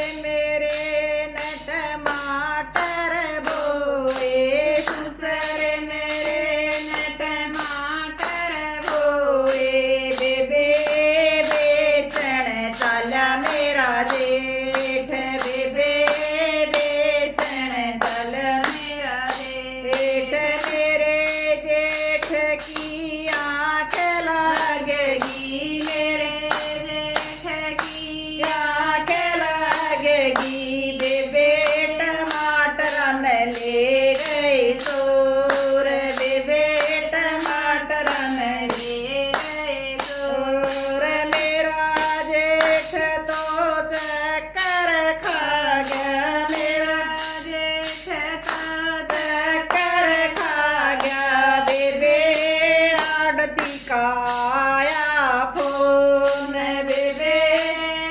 मेरे न टमाटर बोए, ससुर मेरे न टमाटर बोए। बेबे बेचन चला मेरा जेठ, बेबे बेचन चला मेरा जेठ। मेरे जेठ की आँख लगेगी, मेरे जेठ की आँख लगेगी। बेबे टमाटर ले गए चोर, बेबे टमाटर ले गए चोर। मेरा जेठ तो चक्कर खा गया, मेरा जेठ तो चक्कर खा गया। बेबे आड़ती का आया फोन, बेबे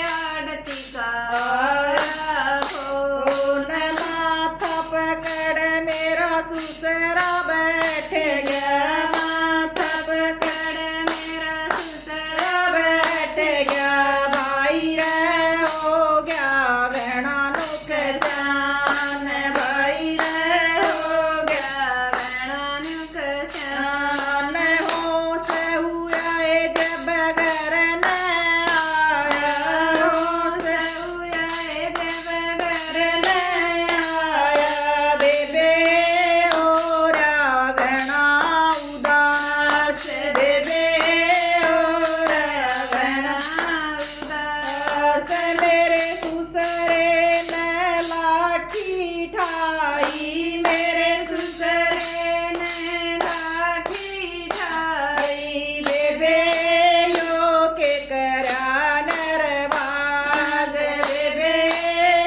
आड़ती का आया फोन। माथा पकड़ मेरा ससुरा बैठ गया, माथा पकड़ मेरा ससुरा बैठ गया। भाई रे हो गया बहना नुकसान, भाई रे हो गया बहना नुकसान। होश हुआ जब घर न आया, होश हुआ जब घर न आया। बेबे हो रहा घना उदास, बेबे हो रहा घना उदास। मेरे ससुरे ने लाठी ठाई, मेरे ससुरे ने लाठी ठाई। बेबे यो के करा नरबाज, बेबे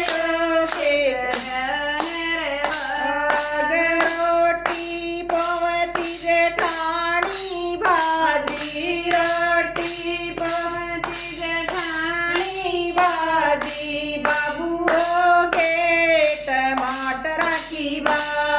यो के करा नरबाज। रोटी पवती जेठानी भाजी, रोटी पवती जेठानी भाजी। बाबू के टमाटर की भाजी।